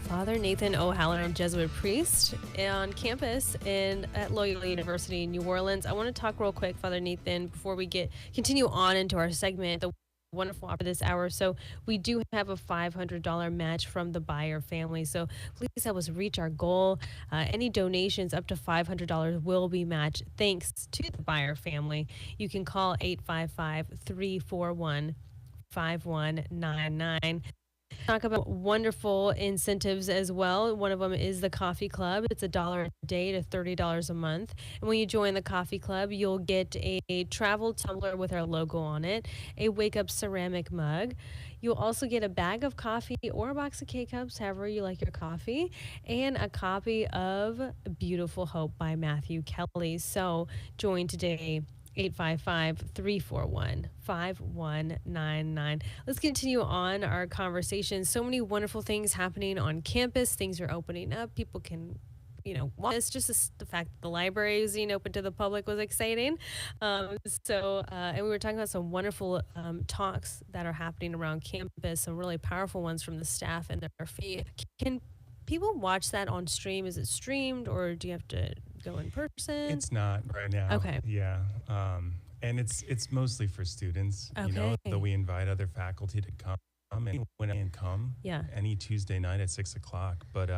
Father Nathan O'Halloran, Jesuit priest on campus at Loyola University in New Orleans. I want to talk real quick, Father Nathan, before we continue on into our segment, the wonderful offer this hour. So we do have a $500 match from the buyer family. So please help us reach our goal. Any donations up to $500 will be matched thanks to the buyer family. You can call 855-341-5199. talk about wonderful incentives as well. One of them is the coffee club. It's $1 a day to $30 a month. And when you join the coffee club, you'll get a travel tumbler with our logo on it, a Wake Up ceramic mug. You'll also get a bag of coffee or a box of K-Cups, however you like your coffee, and a copy of Beautiful Hope by Matthew Kelly. So join today. 855-341-5199. Let's continue on our conversation. So many wonderful things happening on campus. Things are opening up. People can, it's just the fact that the library is being open to the public was exciting. And we were talking about some wonderful talks that are happening around campus, some really powerful ones from the staff and their fee. Can people watch that on stream? Is it streamed, or do you have to go in person? It's not right now. Okay. Yeah. And it's mostly for students, Okay. Though we invite other faculty to come and come Yeah. any Tuesday night at 6:00. But,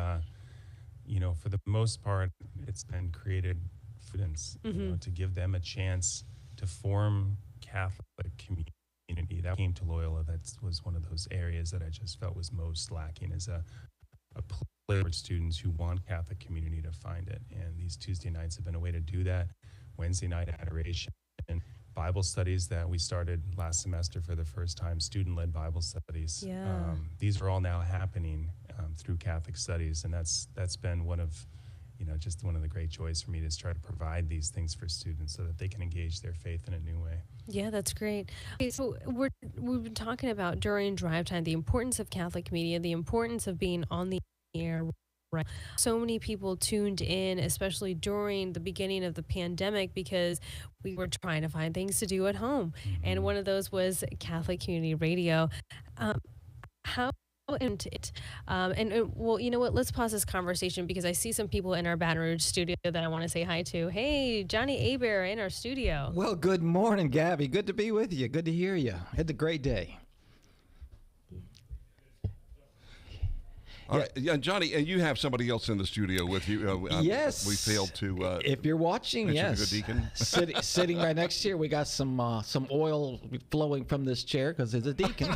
for the most part, it's been created for students, to give them a chance to form Catholic community. That came to Loyola. That was one of those areas that I just felt was most lacking, is a place for students who want Catholic community to find it. And these Tuesday nights have been a way to do that. Wednesday night adoration, Bible studies that we started last semester for the first time, student-led Bible studies. Yeah. These are all now happening through Catholic studies, and that's been one of just one of the great joys for me, to try to provide these things for students so that they can engage their faith in a new way. Yeah, that's great. Okay, so we've been talking about during drive time the importance of Catholic media, the importance of being on the air. Right. So many people tuned in, especially during the beginning of the pandemic, because we were trying to find things to do at home. And one of those was Catholic Community Radio. How into it? Well, you know what? Let's pause this conversation because I see some people in our Baton Rouge studio that I want to say hi to. Hey, Johnny Abear in our studio. Well, good morning, Gabby. Good to be with you. Good to hear you. Had a great day. All right. Yeah, Johnny, and you have somebody else in the studio with you. Yes. We failed to. If you're watching, yes. Good deacon. Sitting right next to you, we got some oil flowing from this chair because it's a deacon.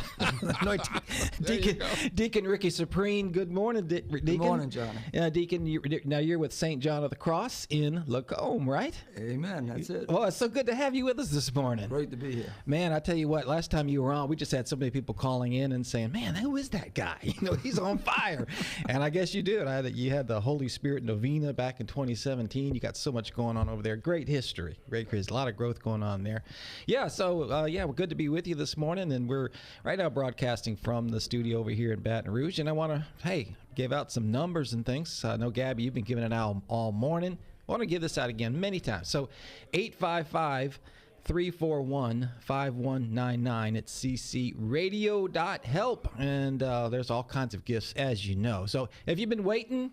Deacon Ricky Supreme. Good morning, Deacon. Good morning, Johnny. Deacon, now you're with St. John of the Cross in Lacombe, right? Amen. That's it. Well, it's so good to have you with us this morning. Great to be here. Man, I tell you what, last time you were on, we just had so many people calling in and saying, man, who is that guy? He's on fire. And I guess you did. You had the Holy Spirit Novena back in 2017. You got so much going on over there. Great history. Great. A lot of growth going on there. Yeah, so, we're good to be with you this morning. And we're right now broadcasting from the studio over here in Baton Rouge. And I want to, give out some numbers and things. I know, Gabby, you've been giving it out all morning. I want to give this out again many times. So 855-341-5199 at ccradio.help, and there's all kinds of gifts, as you know. So if you've been waiting,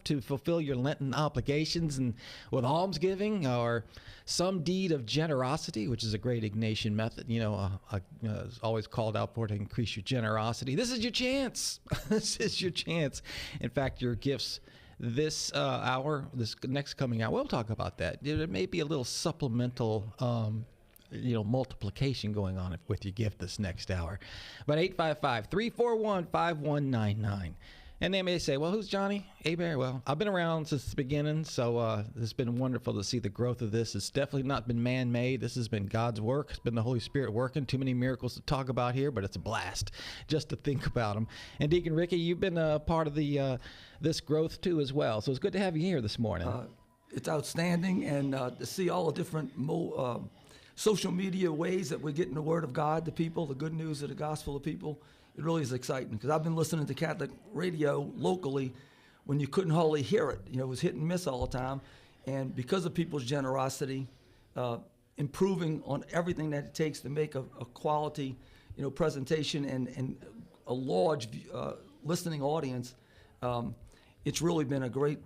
to fulfill your Lenten obligations and with almsgiving or some deed of generosity, which is a great Ignatian method, it's always called out for to increase your generosity. This is your chance. This is your chance. In fact, your gifts this hour, this next coming hour, we'll talk about that. There may be a little supplemental multiplication going on with your gift this next hour. But 855-341-5199. And they may say, well, who's Johnny Abear? Well, I've been around since the beginning, so it's been wonderful to see the growth of this. It's definitely not been man-made. This has been God's work. It's been the Holy Spirit working. Too many miracles to talk about here, but it's a blast just to think about them. And Deacon Ricky, you've been a part of the this growth too as well. So it's good to have you here this morning. It's outstanding, and to see all the different social media ways that we're getting the word of God to people, the good news of the gospel to people. It really is exciting, because I've been listening to Catholic radio locally when you couldn't hardly hear it. It was hit and miss all the time. And because of people's generosity, improving on everything that it takes to make a quality, presentation and a large listening audience, it's really been a great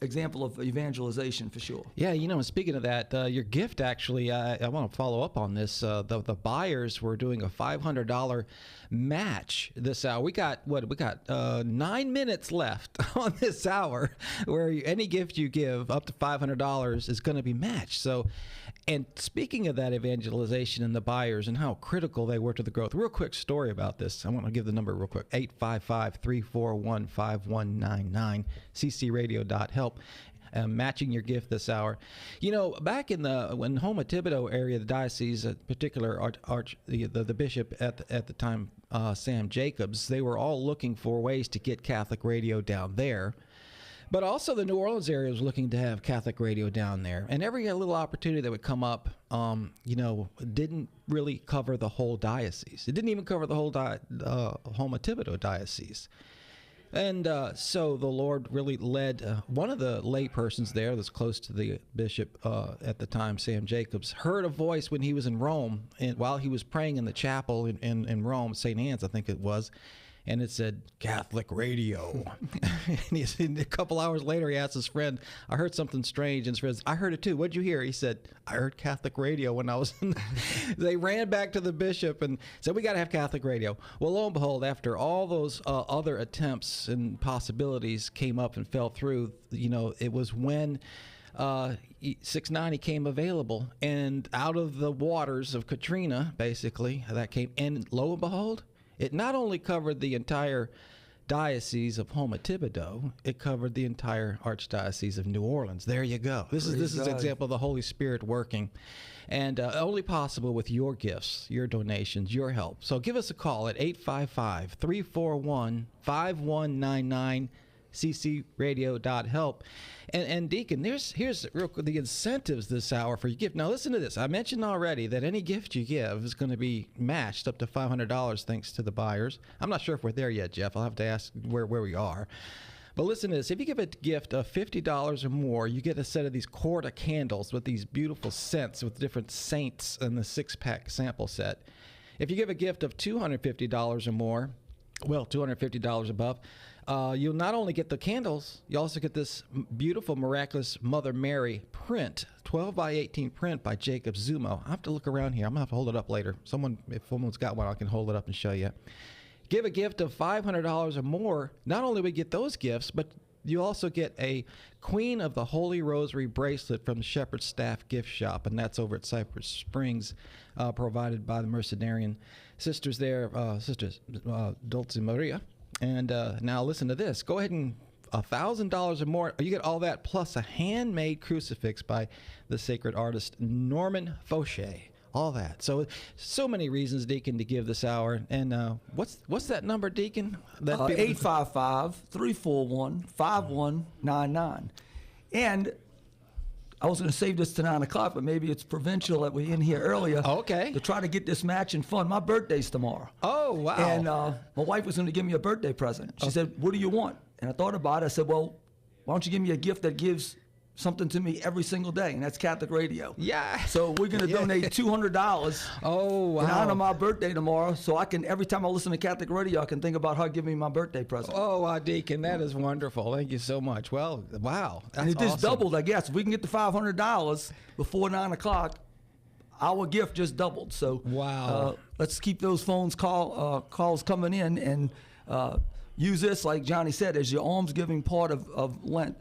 example of evangelization for sure. Yeah, and speaking of that, your gift actually, I want to follow up on this. The buyers were doing a $500 match this hour. We got 9 minutes left on this hour, where any gift you give up to $500 is going to be matched. So, and speaking of that evangelization and the buyers and how critical they were to the growth, real quick story about this. I want to give the number real quick, 855-341-5199, ccradio.help. Matching your gift this hour. Back in when Houma Thibodeau area, the diocese, in particular, the bishop at the time, Sam Jacobs, they were all looking for ways to get Catholic radio down there. But also the New Orleans area was looking to have Catholic radio down there. And every little opportunity that would come up, didn't really cover the whole diocese. It didn't even cover the whole Houma Thibodeau diocese. And so the Lord really led one of the lay persons there that's close to the bishop at the time, Sam Jacobs, heard a voice when he was in Rome, and while he was praying in the chapel in Rome, St. Anne's, I think it was, and it said Catholic radio. And a couple hours later, he asked his friend, I heard something strange. And his friend said, I heard it too. What'd you hear? He said, I heard Catholic radio when I was in They ran back to the bishop and said, we got to have Catholic radio. Well, lo and behold, after all those other attempts and possibilities came up and fell through, it was when 690 came available, and out of the waters of Katrina, basically, that came, and lo and behold, it not only covered the entire diocese of Houma Thibodeau, it covered the entire archdiocese of New Orleans. There you go. This is an example of the Holy Spirit working, and only possible with your gifts, your donations, your help. So give us a call at 855-341-5199, ccradio.help. And Deacon, here's real quick, the incentives this hour for your gift. Now listen to this. I mentioned already that any gift you give is going to be matched up to $500 thanks to the buyers. I'm not sure if we're there yet, Jeff. I'll have to ask where we are. But listen to this. If you give a gift of $50 or more, you get a set of these Corda candles with these beautiful scents with different saints in the 6-pack sample set. If you give a gift of $250 or more, well, $250 above, you'll not only get the candles, you also get this beautiful, miraculous Mother Mary print, 12 by 18 print by Jacob Zumo. I have to look around here. I'm going to have to hold it up later. If someone's got one, I can hold it up and show you. Give a gift of $500 or more. Not only will we get those gifts, but you also get a Queen of the Holy Rosary bracelet from the Shepherd's Staff gift shop, and that's over at Cypress Springs, provided by the Mercenarian sisters there, Sisters Dulce Maria. And now listen to this. Go ahead and $1,000 or more. You get all that plus a handmade crucifix by the sacred artist Norman Fauché. All that. So many reasons, Deacon, to give this hour. And what's that number, Deacon? 855-341-5199. And I was going to save this to 9 o'clock, but maybe it's provincial that we're in here earlier. Okay. To try to get this matching fun. My birthday's tomorrow. Oh, wow. And my wife was going to give me a birthday present. She said, what do you want? And I thought about it. I said, well, why don't you give me a gift that gives something to me every single day, and that's Catholic radio. Yeah. So we're going to donate $200 oh, wow. in honor of my birthday tomorrow, so I can, every time I listen to Catholic radio, I can think about her giving me my birthday present. Oh, Deacon, that is wonderful. Thank you so much. Well, wow. That's and it just awesome. doubled, I guess. If we can get the $500 before 9 o'clock, our gift just doubled. So wow. Let's keep those calls coming in, and use this, like Johnny said, as your almsgiving part of Lent.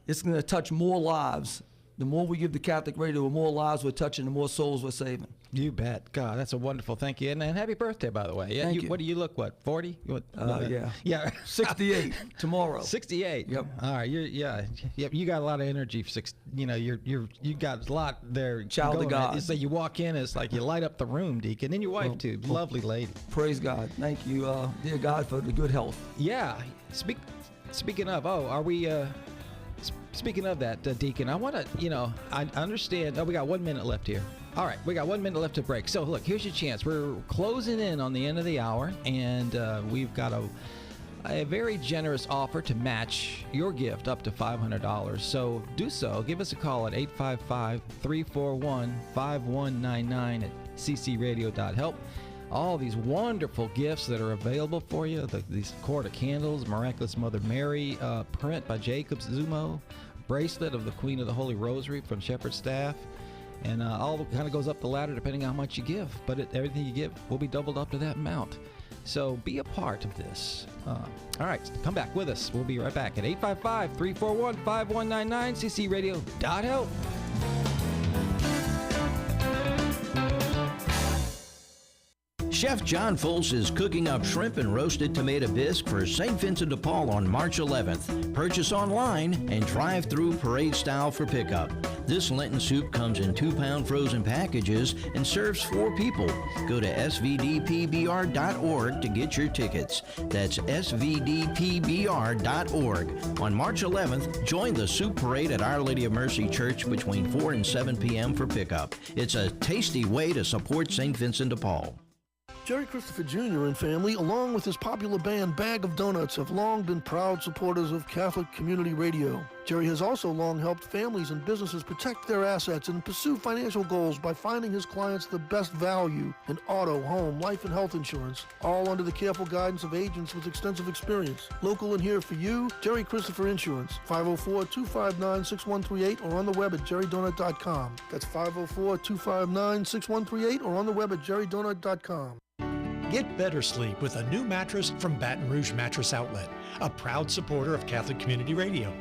It's going to touch more lives. The more we give the Catholic radio, the more lives we're touching, the more souls we're saving. You bet. God, that's a wonderful. Thank you. And happy birthday, by the way. Yeah, Thank you. What do you look, 40? Yeah. Yeah. 68 tomorrow. 68. Yep. All right. You got a lot of energy for you got a lot there. Child of God. It's like you walk in, it's like you light up the room, Deacon. And your wife, too. Lovely lady. Praise God. Thank you, dear God, for the good health. Yeah. Speaking of, are we... Speaking of that, Deacon, I want to, I understand. Oh, we got 1 minute left here. All right, we got 1 minute left to break. So, look, here's your chance. We're closing in on the end of the hour, and we've got a very generous offer to match your gift up to $500. So do so. Give us a call at 855-341-5199 at ccradio.help. all these wonderful gifts that are available for you. These cord of candles, Miraculous Mother Mary print by Jacob's Zumo, bracelet of the Queen of the Holy Rosary from Shepherd's Staff, and all kind of goes up the ladder depending on how much you give. But everything you give will be doubled up to that amount. So be a part of this. All right, come back with us. We'll be right back at 855-341-5199, ccradio.help. Chef John Foltz is cooking up shrimp and roasted tomato bisque for St. Vincent de Paul on March 11th. Purchase online and drive-through parade style for pickup. This Lenten soup comes in 2-pound frozen packages and serves 4 people. Go to svdpbr.org to get your tickets. That's svdpbr.org. On March 11th, join the soup parade at Our Lady of Mercy Church between 4 and 7 p.m. for pickup. It's a tasty way to support St. Vincent de Paul. Jerry Christopher Jr. and family, along with his popular band Bag of Donuts, have long been proud supporters of Catholic Community Radio. Jerry has also long helped families and businesses protect their assets and pursue financial goals by finding his clients the best value in auto, home, life, and health insurance, all under the careful guidance of agents with extensive experience. Local and here for you, Jerry Christopher Insurance, 504-259-6138 or on the web at jerrydonut.com. That's 504-259-6138 or on the web at jerrydonut.com. Get better sleep with a new mattress from Baton Rouge Mattress Outlet, a proud supporter of Catholic Community Radio,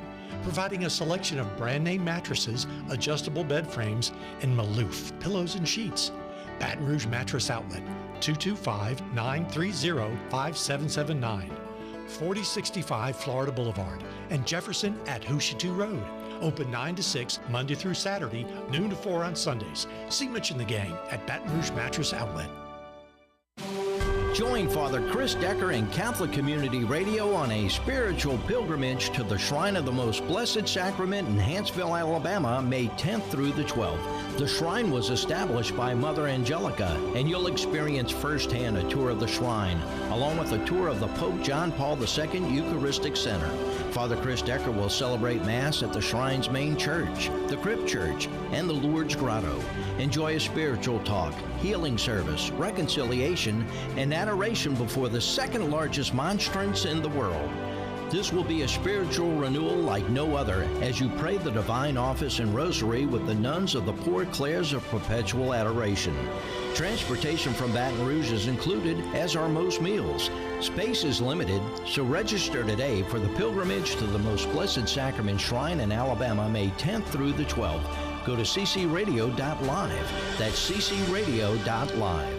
providing a selection of brand name mattresses, adjustable bed frames, and Maloof pillows and sheets. Baton Rouge Mattress Outlet, 225-930-5779, 4065 Florida Boulevard, and Jefferson at Housatoo Road. Open 9 to 6 Monday through Saturday, noon to 4 on Sundays. See Mitch and the gang at Baton Rouge Mattress Outlet. Join Father Chris Decker and Catholic Community Radio on a spiritual pilgrimage to the Shrine of the Most Blessed Sacrament in Hanceville, Alabama, May 10th through the 12th. The shrine was established by Mother Angelica, and you'll experience firsthand a tour of the shrine, along with a tour of the Pope John Paul II Eucharistic Center. Father Chris Decker will celebrate Mass at the shrine's main church, the Crypt Church, and the Lourdes Grotto. Enjoy a spiritual talk, healing service, reconciliation, and adoration before the second largest monstrance in the world. This will be a spiritual renewal like no other as you pray the Divine Office and Rosary with the nuns of the Poor Clares of Perpetual Adoration. Transportation from Baton Rouge is included, as are most meals. Space is limited, so register today for the pilgrimage to the Most Blessed Sacrament Shrine in Alabama, May 10th through the 12th. Go to ccradio.live. That's ccradio.live.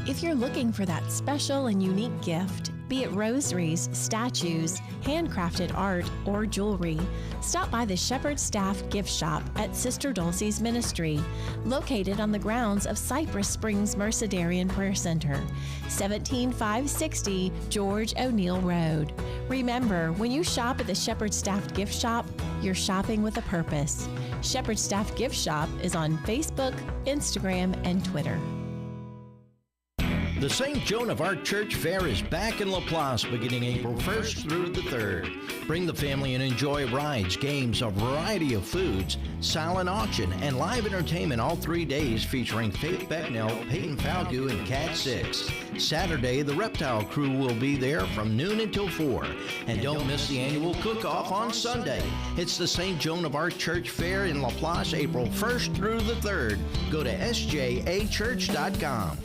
If you're looking for that special and unique gift, be it rosaries, statues, handcrafted art, or jewelry, stop by the Shepherd's Staff Gift Shop at Sister Dulcie's Ministry, located on the grounds of Cypress Springs Mercedarian Prayer Center, 17560 George O'Neill Road. Remember, when you shop at the Shepherd's Staff Gift Shop, you're shopping with a purpose. Shepherd's Staff Gift Shop is on Facebook, Instagram, and Twitter. The St. Joan of Arc Church Fair is back in Laplace beginning April 1st through the 3rd. Bring the family and enjoy rides, games, a variety of foods, silent auction, and live entertainment all 3 days featuring Faith Becknell, Peyton Falgu, and Cat 6. Saturday, the Reptile Crew will be there from noon until 4. And don't miss the annual cook-off on Sunday. It's the St. Joan of Arc Church Fair in Laplace, April 1st through the 3rd. Go to sjachurch.com.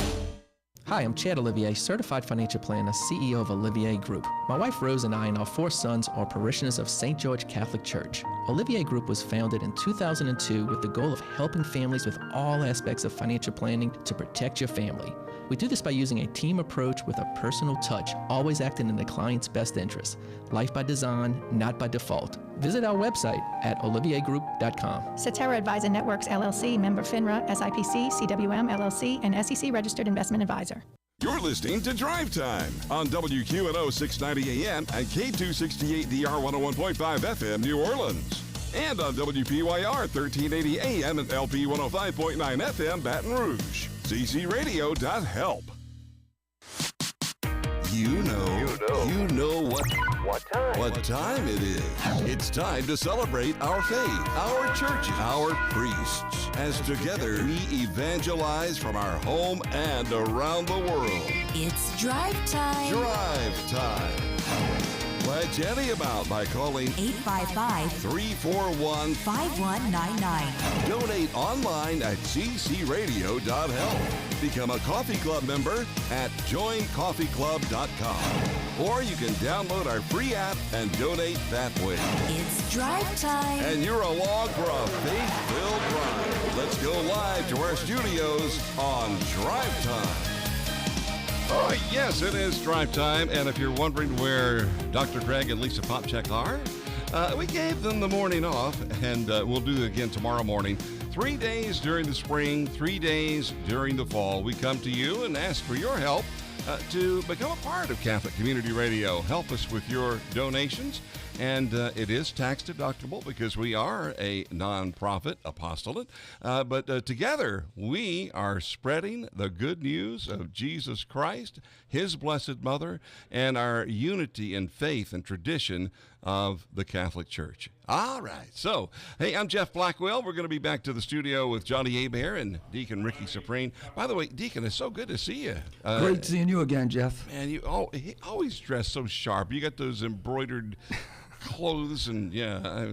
Hi, I'm Chad Olivier, Certified Financial Planner, CEO of Olivier Group. My wife Rose and I and our 4 sons are parishioners of St. George Catholic Church. Olivier Group was founded in 2002 with the goal of helping families with all aspects of financial planning to protect your family. We do this by using a team approach with a personal touch, always acting in the client's best interest. Life by design, not by default. Visit our website at oliviergroup.com. Cetera Advisor Networks, LLC, member FINRA, SIPC, CWM, LLC, and SEC Registered Investment Advisor. You're listening to Drive Time on WQNO 690 AM and K268DR 101.5 FM New Orleans. And on WPYR 1380 AM and LP 105.9 FM Baton Rouge. ccradio.help. You know what What time? What time it is. It's time to celebrate our faith, our churches, our priests, as together we evangelize from our home and around the world. It's Drive Time. Drive Time. Pledge any amount by calling 855-341-5199. Donate online at ccradio.health. Become a Coffee Club member at joincoffeeclub.com. Or you can download our free app and donate that way. It's Drive Time. And you're along for a faith-filled ride. Let's go live to our studios on Drive Time. Oh, yes, it is Drive Time. And if you're wondering where Dr. Greg and Lisa Popchak are, we gave them the morning off, and we'll do it again tomorrow morning. 3 days during the spring, 3 days during the fall. We come to you and ask for your help to become a part of Catholic Community Radio. Help us with your donations. And it is tax deductible because we are a nonprofit apostolate. But together, we are spreading the good news of Jesus Christ, His Blessed Mother, and our unity in faith and tradition of the Catholic Church. All right. So, hey, I'm Jeff Blackwell. We're going to be back to the studio with Johnny Abear and Deacon Ricky Supreme. By the way, Deacon, it's so good to see you. Great seeing you again, Jeff. Man, you always dress so sharp. You got those embroidered clothes, and yeah,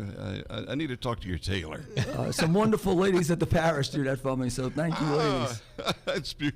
I need to talk to your tailor. Some wonderful ladies at the parish do that for me, so thank you, ladies. It's beautiful.